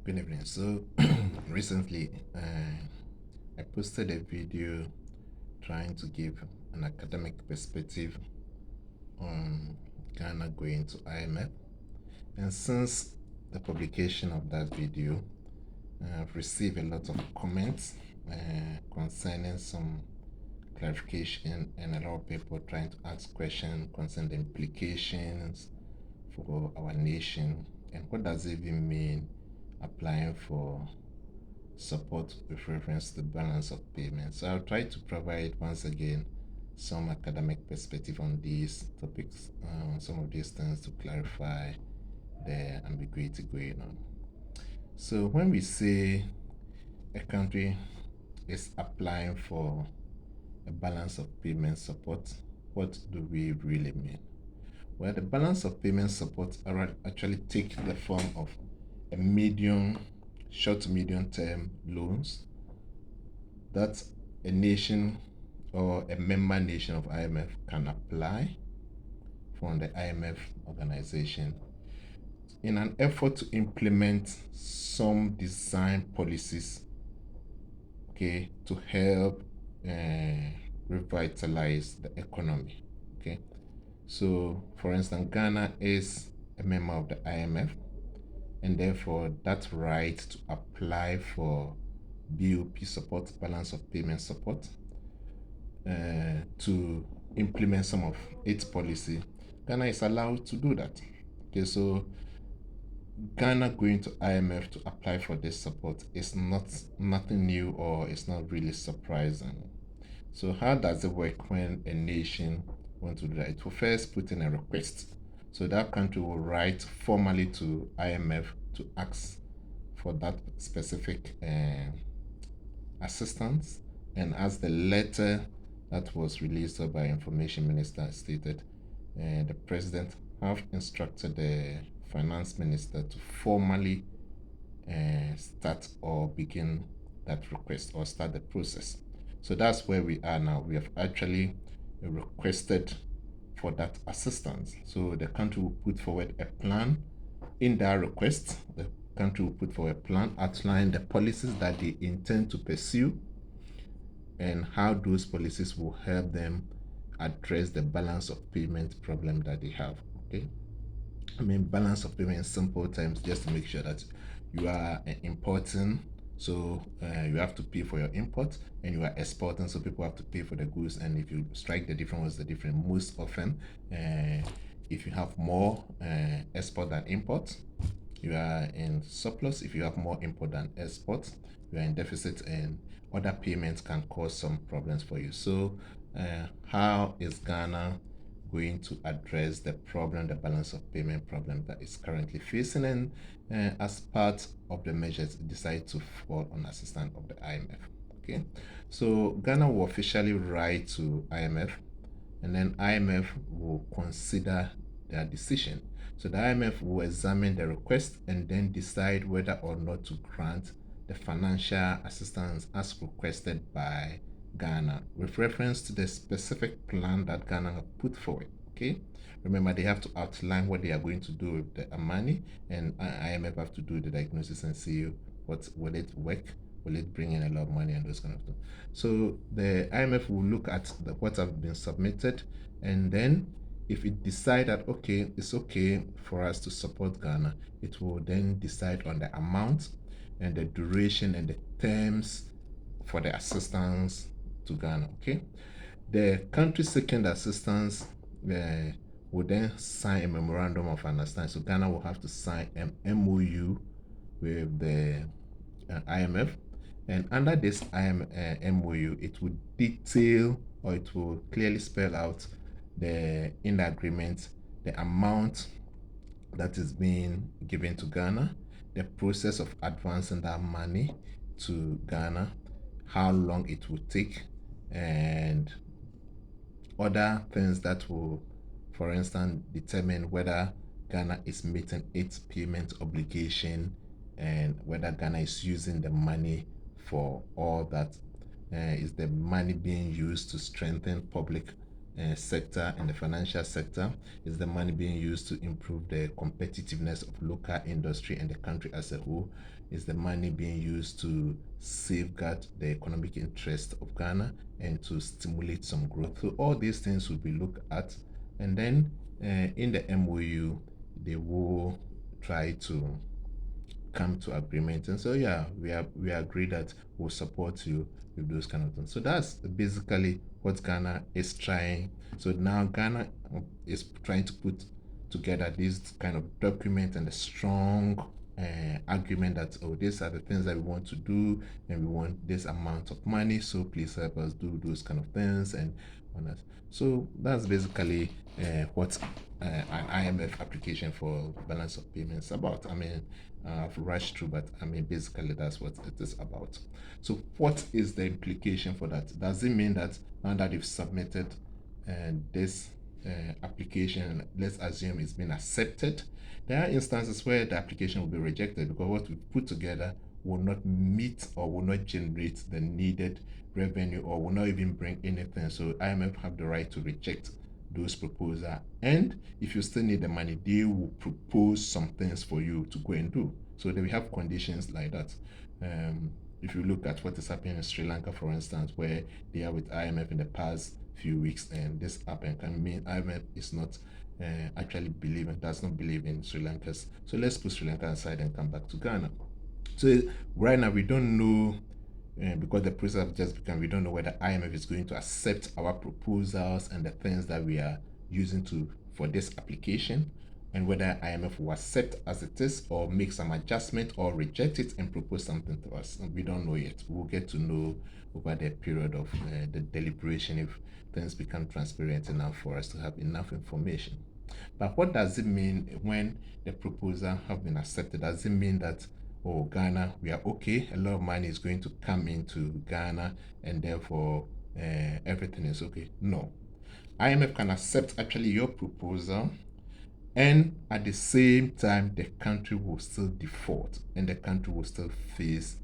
Good evening. So recently, I posted a video trying to give an academic perspective on Ghana going to IMF. And since the publication of that video, I've received a lot of comments concerning some clarification and a lot of people trying to ask questions concerning the implications for our nation and what does it even mean applying for support with reference to the balance of payments. So I'll try to provide once again some academic perspective on these topics, some of these things to clarify the ambiguity going on. So when we say a country is applying for a balance of payment support, what do we really mean? Well, the balance of payment support actually take the form of a short to medium term loans that a nation or a member nation of IMF can apply from the IMF organization in an effort to implement some design policies, okay, to help revitalize the economy. Okay, so for instance, Ghana is a member of the IMF, and therefore that right to apply for BOP support, balance of payment support, to implement some of its policy, Ghana is allowed to do that. Okay, so Ghana going to IMF to apply for this support is nothing new or it's not really surprising. So how does it work when a nation wants to do that? It will first put in a request. So that country will write formally to IMF to ask for that specific assistance. And as the letter that was released by Information Minister stated, the president have instructed the finance minister to formally start or begin that request or start the process. So that's where we are now. We have actually requested for that assistance. So the country will put forward a plan. In that request, the country will put forward a plan outlining the policies that they intend to pursue and how those policies will help them address the balance of payment problem that they have. Okay, I mean balance of payment in simple terms, just to make sure that you are importing, so you have to pay for your import, and you are exporting, so people have to pay for the goods. And if you strike the difference, what's the difference? Most often, if you have more export than import, you are in surplus. If you have more import than export, you are in deficit, and other payments can cause some problems for you. So how is Ghana going to address the problem, the balance of payment problem that is currently facing? And as part of the measures, decide to fall on assistance of the IMF. Okay, so Ghana will officially write to IMF, and then IMF will consider their decision. So the IMF will examine the request and then decide whether or not to grant the financial assistance as requested by Ghana with reference to the specific plan that Ghana have put forward. Okay, remember they have to outline what they are going to do with the money, and IMF have to do the diagnosis and see what will it work, will it bring in a lot of money, and those kind of things. So the IMF will look at what have been submitted, and then if it decide that okay, it's okay for us to support Ghana, it will then decide on the amount and the duration and the terms for the assistance to Ghana. Okay, the country seeking the assistance will then sign a memorandum of understanding. So Ghana will have to sign an MOU with the IMF, and under this MOU, it will detail, or it will clearly spell out in the agreement the amount that is being given to Ghana, the process of advancing that money to Ghana, how long it will take, and other things that will, for instance, determine whether Ghana is meeting its payment obligation and whether Ghana is using the money for all that. Is the money being used to strengthen public sector, in the financial sector? Is the money being used to improve the competitiveness of local industry and the country as a whole? Is the money being used to safeguard the economic interest of Ghana and to stimulate some growth? So all these things will be looked at, and then in the MOU, they will try to come to agreement. And so yeah, we agree that we'll support you with those kind of things. So that's basically what Ghana is trying. So now Ghana is trying to put together this kind of document and a strong agreement that, oh, these are the things that we want to do, and we want this amount of money, so please help us do those kind of things and on that. So that's basically what an IMF application for balance of payments about. I mean, I've rushed through, but I mean, basically that's what it is about. So what is the implication for that? Does it mean that now that you've submitted this application, let's assume it's been accepted, there are instances where the application will be rejected because what we put together will not meet or will not generate the needed revenue or will not even bring anything. So IMF have the right to reject those proposals. And if you still need the money, they will propose some things for you to go and do. So they will have conditions like that. If you look at what is happening in Sri Lanka, for instance, where they are with IMF in the past few weeks, and this happened, can mean IMF is not actually does not believe in Sri Lanka's. So let's put Sri Lanka aside and come back to Ghana. So right now we don't know because the process has just begun. We don't know whether IMF is going to accept our proposals and the things that we are using for this application, and whether IMF will accept as it is or make some adjustment or reject it and propose something to us. We don't know yet. We'll get to know over the period of the deliberation if things become transparent enough for us to have enough information. But what does it mean when the proposal have been accepted? Does it mean that, oh, Ghana, we are okay, a lot of money is going to come into Ghana and therefore everything is okay? No. IMF can accept actually your proposal, and at the same time the country will still default and the country will still face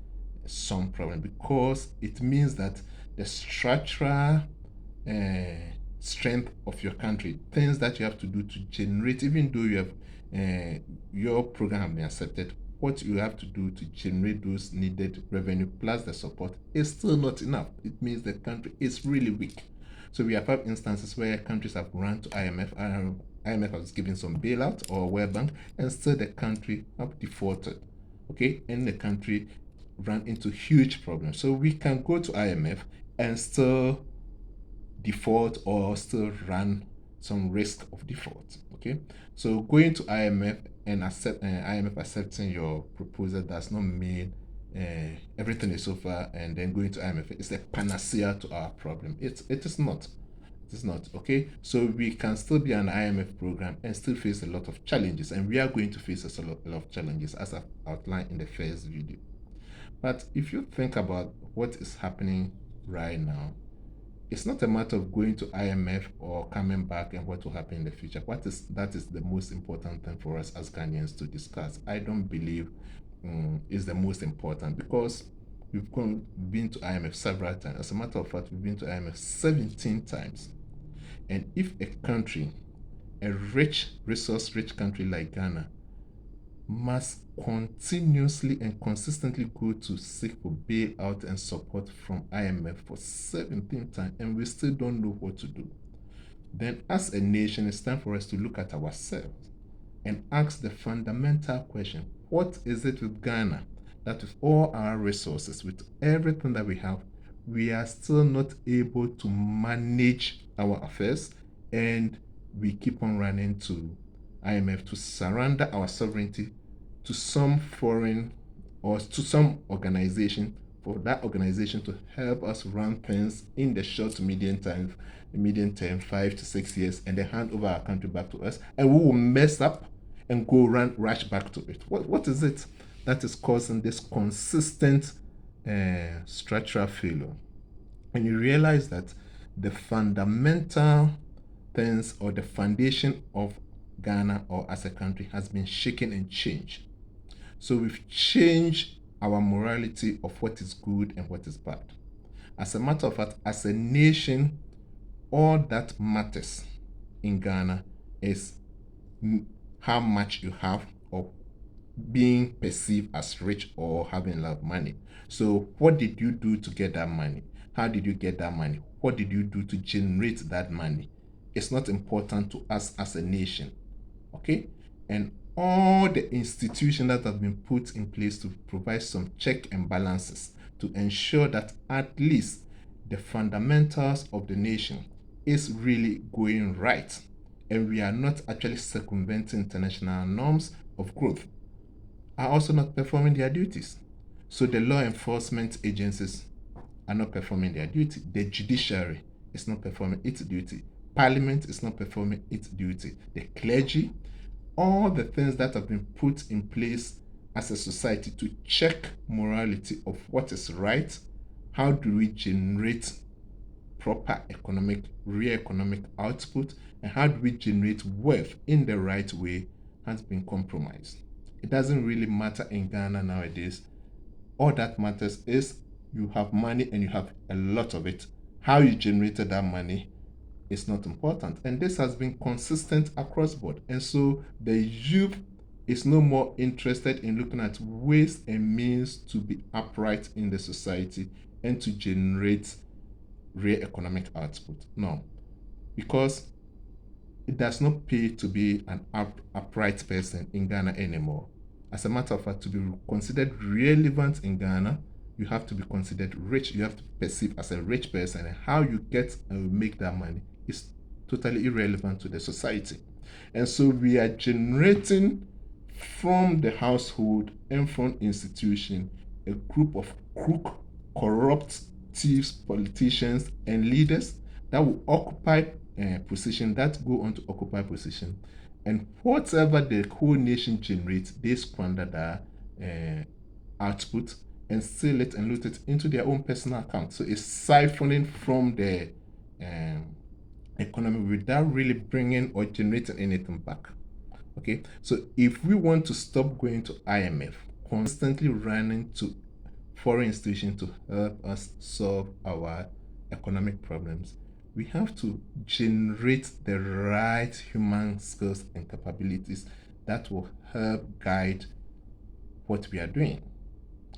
some problem, because it means that the structural strength of your country, things that you have to do to generate, even though you have your program have been accepted, what you have to do to generate those needed revenue plus the support is still not enough. It means the country is really weak. So we have had instances where countries have run to IMF. IMF has given some bailout or World Bank, and still the country have defaulted. Okay, and the country ran into huge problems. So we can go to IMF and still default or still run some risk of default. Okay, so going to IMF and IMF accepting your proposal does not mean everything is over, and then going to IMF is a panacea to our problem. It is not. It is not. Okay, so we can still be an IMF program and still face a lot of challenges, and we are going to face a lot of challenges as I've outlined in the first video. But if you think about what is happening right now, it's not a matter of going to IMF or coming back and what will happen in the future. That is the most important thing for us as Ghanaians to discuss. I don't believe is the most important, because we've been to IMF several times. As a matter of fact, we've been to IMF 17 times. And if a country, a resource-rich country like Ghana, must continuously and consistently go to seek for bailout and support from IMF for 17 times, and we still don't know what to do, then as a nation, it's time for us to look at ourselves and ask the fundamental question: what is it with Ghana that with all our resources, with everything that we have, we are still not able to manage our affairs, and we keep on running to IMF to surrender our sovereignty to some foreign or to some organization, for that organization to help us run things in the short to medium term, 5 to 6 years, and then hand over our country back to us, and we will mess up and rush back to it. What is it that is causing this consistent structural failure? And you realize that the fundamental things or the foundation of Ghana or as a country has been shaken and changed. So we've changed our morality of what is good and what is bad. As a matter of fact, as a nation, all that matters in Ghana is how much you have or being perceived as rich or having a lot of money. So, what did you do to get that money? How did you get that money? What did you do to generate that money? It's not important to us as a nation. Okay? And all the institutions that have been put in place to provide some check and balances to ensure that at least the fundamentals of the nation is really going right, and we are not actually circumventing international norms of growth, are also not performing their duties. So the law enforcement agencies are not performing their duty. The judiciary is not performing its duty. Parliament is not performing its duty. The clergy, all the things that have been put in place as a society to check morality of what is right, how do we generate proper real economic output, and how do we generate wealth in the right way, has been compromised. It doesn't really matter in Ghana nowadays. All that matters is you have money and you have a lot of it. How you generated that money is not important. And this has been consistent across board. And so the youth is no more interested in looking at ways and means to be upright in the society and to generate real economic output. No, because it does not pay to be an upright person in Ghana anymore. As a matter of fact, to be considered relevant in Ghana, you have to be considered rich. You have to be perceived as a rich person, and how you get and make that money is totally irrelevant to the society. And so we are generating from the household and from institution a group of crook, corrupt thieves, politicians, and leaders that will occupy position, that go on to occupy position, and whatever the whole nation generates, they squander their output and sell it and loot it into their own personal account. So it's siphoning from the economy without really bringing or generating anything back. Okay, so if we want to stop going to IMF, constantly running to foreign institutions to help us solve our economic problems, we have to generate the right human skills and capabilities that will help guide what we are doing.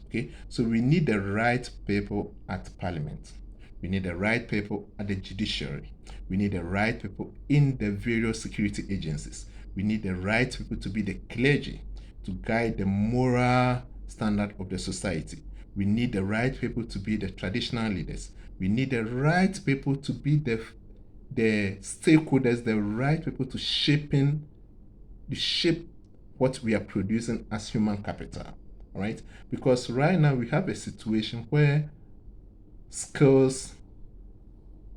Okay, so we need the right people at Parliament. We need the right people at the judiciary. We need the right people in the various security agencies. We need the right people to be the clergy, to guide the moral standard of the society. We need the right people to be the traditional leaders. We need the right people to be the stakeholders, the right people to shape what we are producing as human capital. All right? Because right now we have a situation where skills,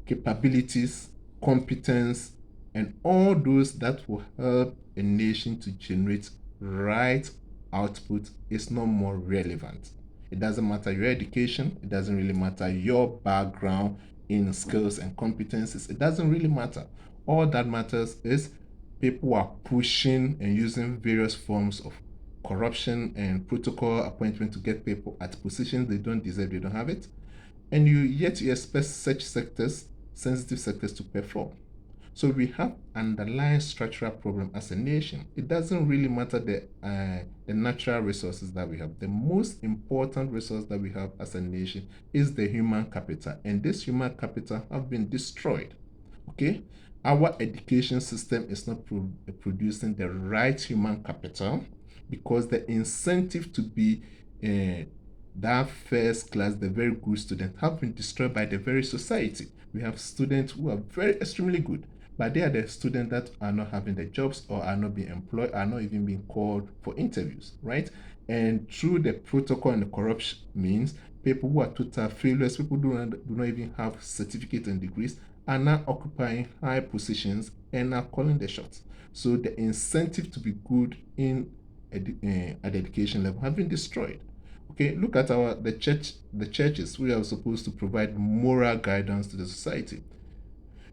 capabilities, competence, and all those that will help a nation to generate right output is no more relevant. It doesn't matter your education, it doesn't really matter your background in skills and competencies, it doesn't really matter. All that matters is people are pushing and using various forms of corruption and protocol appointment to get people at positions they don't deserve, they don't have it. And you expect such sectors, sensitive sectors, to perform. So we have underlying structural problem as a nation. It doesn't really matter the natural resources that we have. The most important resource that we have as a nation is the human capital, and this human capital have been destroyed. Okay, our education system is not producing the right human capital because the incentive to be that first class, the very good student, have been destroyed by the very society. We have students who are very extremely good, but they are the students that are not having the jobs or are not being employed, are not even being called for interviews, right? And through the protocol and the corruption means, people who are total failures, people do not even have certificates and degrees, are now occupying high positions and are calling the shots. So the incentive to be good in at the education level have been destroyed. Okay, look at the churches who are supposed to provide moral guidance to the society.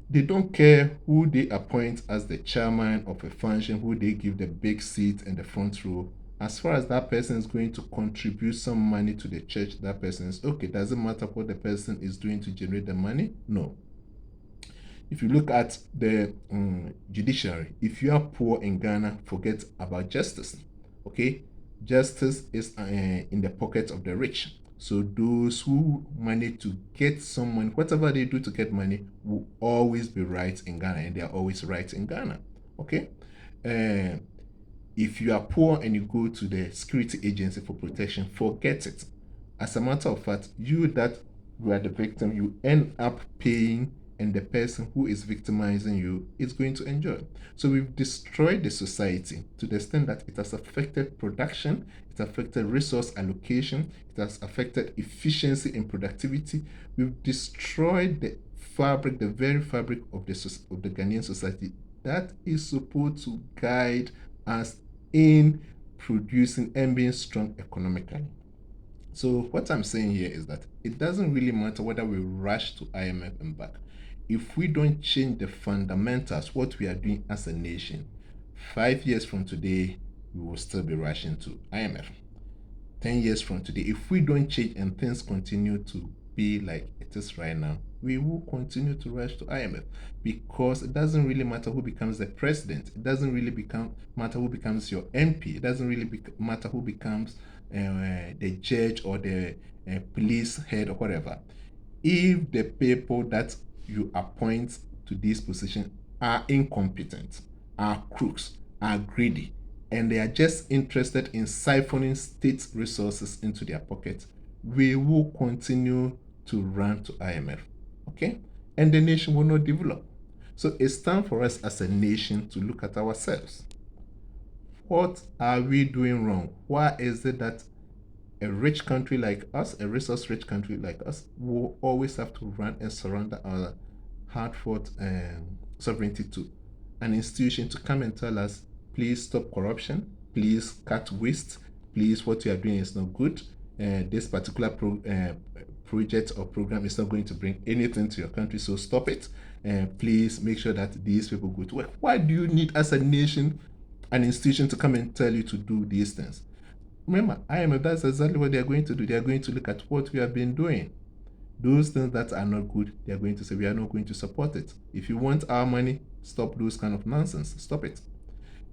They don't care who they appoint as the chairman of a function, who they give the big seat and the front row. As far as that person is going to contribute some money to the church, that person is okay. Doesn't matter what the person is doing to generate the money. No. If you look at the judiciary, if you are poor in Ghana, forget about justice. Okay, justice is in the pocket of the rich. So those who manage to get some money, whatever they do to get money, will always be right in Ghana, and they are always right in Ghana. Okay, uh, if you are poor and you go to the security agency for protection, forget it. As a matter of fact, you that you are the victim, you end up paying, and the person who is victimizing you is going to enjoy. So we've destroyed the society to the extent that it has affected production, it has affected resource allocation, it has affected efficiency and productivity. We've destroyed the fabric, the very fabric of the Ghanaian society that is supposed to guide us in producing and being strong economically. So what I'm saying here is that it doesn't really matter whether we rush to IMF and back. If we don't change the fundamentals, what we are doing as a nation, 5 years from today, we will still be rushing to IMF. 10 years from today, if we don't change and things continue to be like it is right now, we will continue to rush to IMF, because it doesn't really matter who becomes the president. It doesn't really matter who becomes your MP. It doesn't really matter who becomes the judge or the police head or whatever. If the people that you appoint to this position are incompetent, are crooks, are greedy, and they are just interested in siphoning state resources into their pocket, we will continue to run to IMF. Okay? And the nation will not develop. So it's time for us as a nation to look at ourselves. What are we doing wrong? Why is it that a rich country like us, a resource rich country like us, will always have to run and surrender our hard fought sovereignty to an institution to come and tell us, please stop corruption, please cut waste, please, what you are doing is not good, this particular project or program is not going to bring anything to your country, so stop it, please make sure that these people go to work. Why do you need, as a nation, an institution to come and tell you to do these things? Remember, IMF, that's exactly what they're going to do. They're going to look at what we have been doing. Those things that are not good, they're going to say, we are not going to support it. If you want our money, stop those kind of nonsense. Stop it.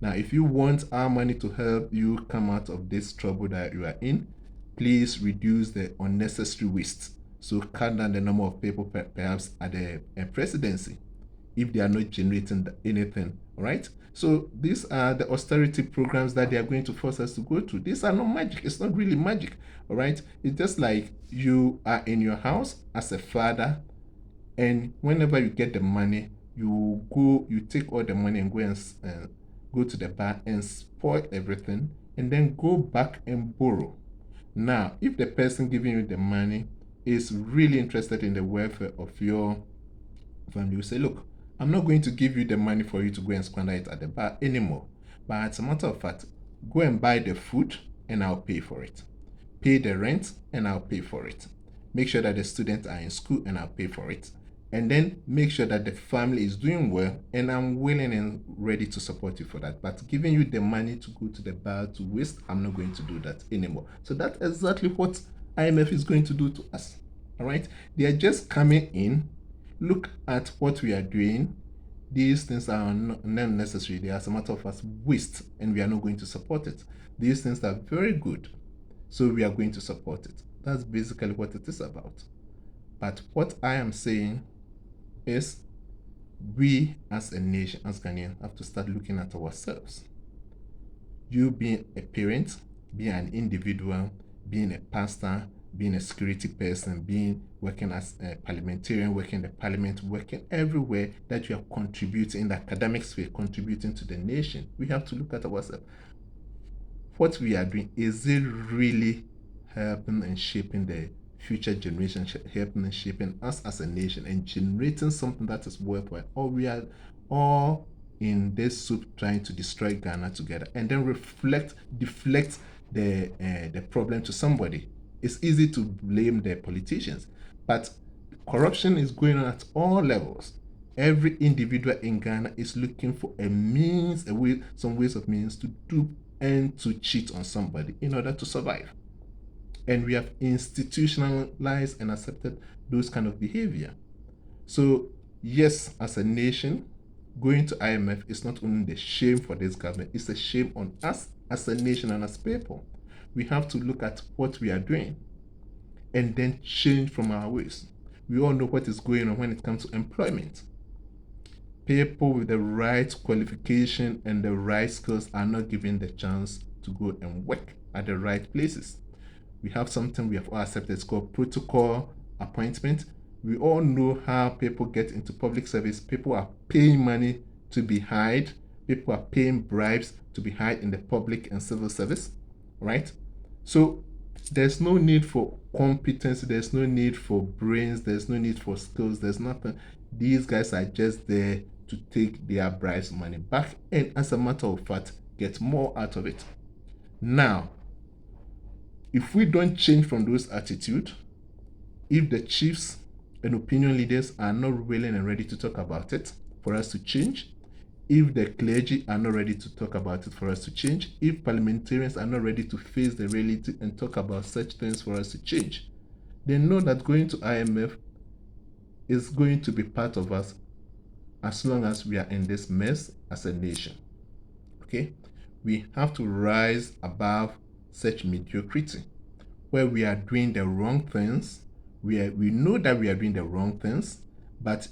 Now, if you want our money to help you come out of this trouble that you are in, please reduce the unnecessary waste. So cut down the number of people perhaps at the presidency if they are not generating anything, all right? So these are the austerity programs that they are going to force us to go through. These are not magic. It's not really magic, all right? It's just like you are in your house as a father, and whenever you get the money, you take all the money and go to the bar and spoil everything, and then go back and borrow. Now, if the person giving you the money is really interested in the welfare of your family, you say, look, I'm not going to give you the money for you to go and squander it at the bar anymore. But as a matter of fact, go and buy the food and I'll pay for it. Pay the rent and I'll pay for it. Make sure that the students are in school and I'll pay for it. And then make sure that the family is doing well, and I'm willing and ready to support you for that. But giving you the money to go to the bar to waste, I'm not going to do that anymore. So that's exactly what IMF is going to do to us. All right? They are just coming in, look at what we are doing. These things are not necessary. They are, as a matter of fact, waste, and we are not going to support it. These things are very good, so we are going to support it. That's basically what it is about. But what I am saying is, we as a nation, as Ghanaians, have to start looking at ourselves. You being a parent, being an individual, being a pastor, being a security person, working as a parliamentarian, working in the parliament, working everywhere that you are contributing in the academic sphere, contributing to the nation. We have to look at ourselves. What we are doing, is it really helping and shaping the future generation, helping and shaping us as a nation and generating something that is worthwhile? Or we are all in this soup trying to destroy Ghana together and then deflect the problem to somebody. It's easy to blame the politicians, but corruption is going on at all levels. Every individual in Ghana is looking for some ways of means to dupe and to cheat on somebody in order to survive. And we have institutionalized and accepted those kind of behavior. So Yes, as a nation, going to IMF is not only the shame for this government, it's a shame on us as a nation and as people. We have to look at what we are doing and then change from our ways. We all know what is going on when it comes to employment. People with the right qualification and the right skills are not given the chance to go and work at the right places. We have something we have all accepted, it's called protocol appointment. We all know how people get into public service. People are paying money to be hired. People are paying bribes to be hired in the public and civil service, right? So there's no need for competence, there's no need for brains, there's no need for skills, there's nothing. These guys are just there to take their bribes money back and, as a matter of fact, get more out of it. Now, if we don't change from those attitudes, if the chiefs and opinion leaders are not willing and ready to talk about it for us to change, if the clergy are not ready to talk about it for us to change, if parliamentarians are not ready to face the reality and talk about such things for us to change, then know that going to IMF is going to be part of us as long as we are in this mess as a nation. Okay? We have to rise above such mediocrity where we are doing the wrong things. We know that we are doing the wrong things, but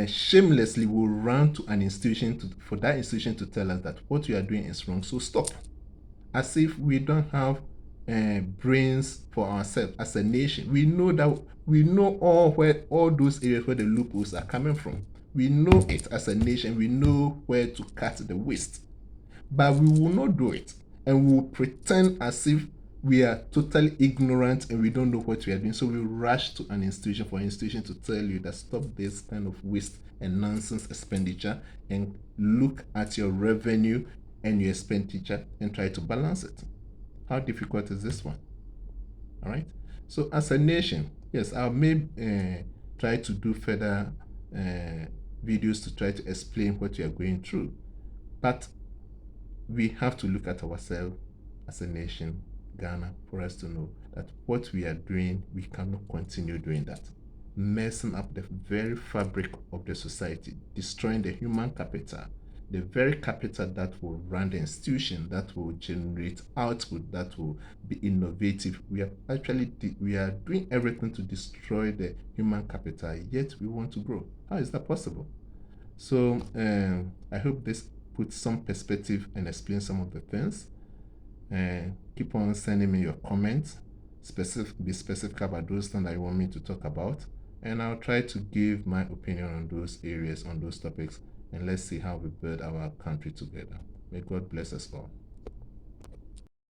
shamelessly we'll run to an institution for that institution to tell us that what we are doing is wrong, so stop. As if we don't have brains for ourselves as a nation. We know all those areas where the loopholes are coming from. We know it as a nation. We know where to cut the waste, but we will not do it, and we will pretend as if we are totally ignorant and we don't know what we are doing. So we rush to an institution for an institution to tell you that stop this kind of waste and nonsense expenditure and look at your revenue and your expenditure and try to balance it. How difficult is this one? All right. So as a nation, yes, I may try to do further videos to try to explain what we are going through, but we have to look at ourselves as a nation, Ghana, for us to know that what we are doing, we cannot continue doing that. Messing up the very fabric of the society, destroying the human capital, the very capital that will run the institution, that will generate output, that will be innovative. We are doing everything to destroy the human capital, yet we want to grow. How is that possible? So I hope this puts some perspective and explains some of the things. Keep on sending me your comments. Be specific about those things that you want me to talk about, and I'll try to give my opinion on those areas, on those topics, and let's see how we build our country together. May God bless us all.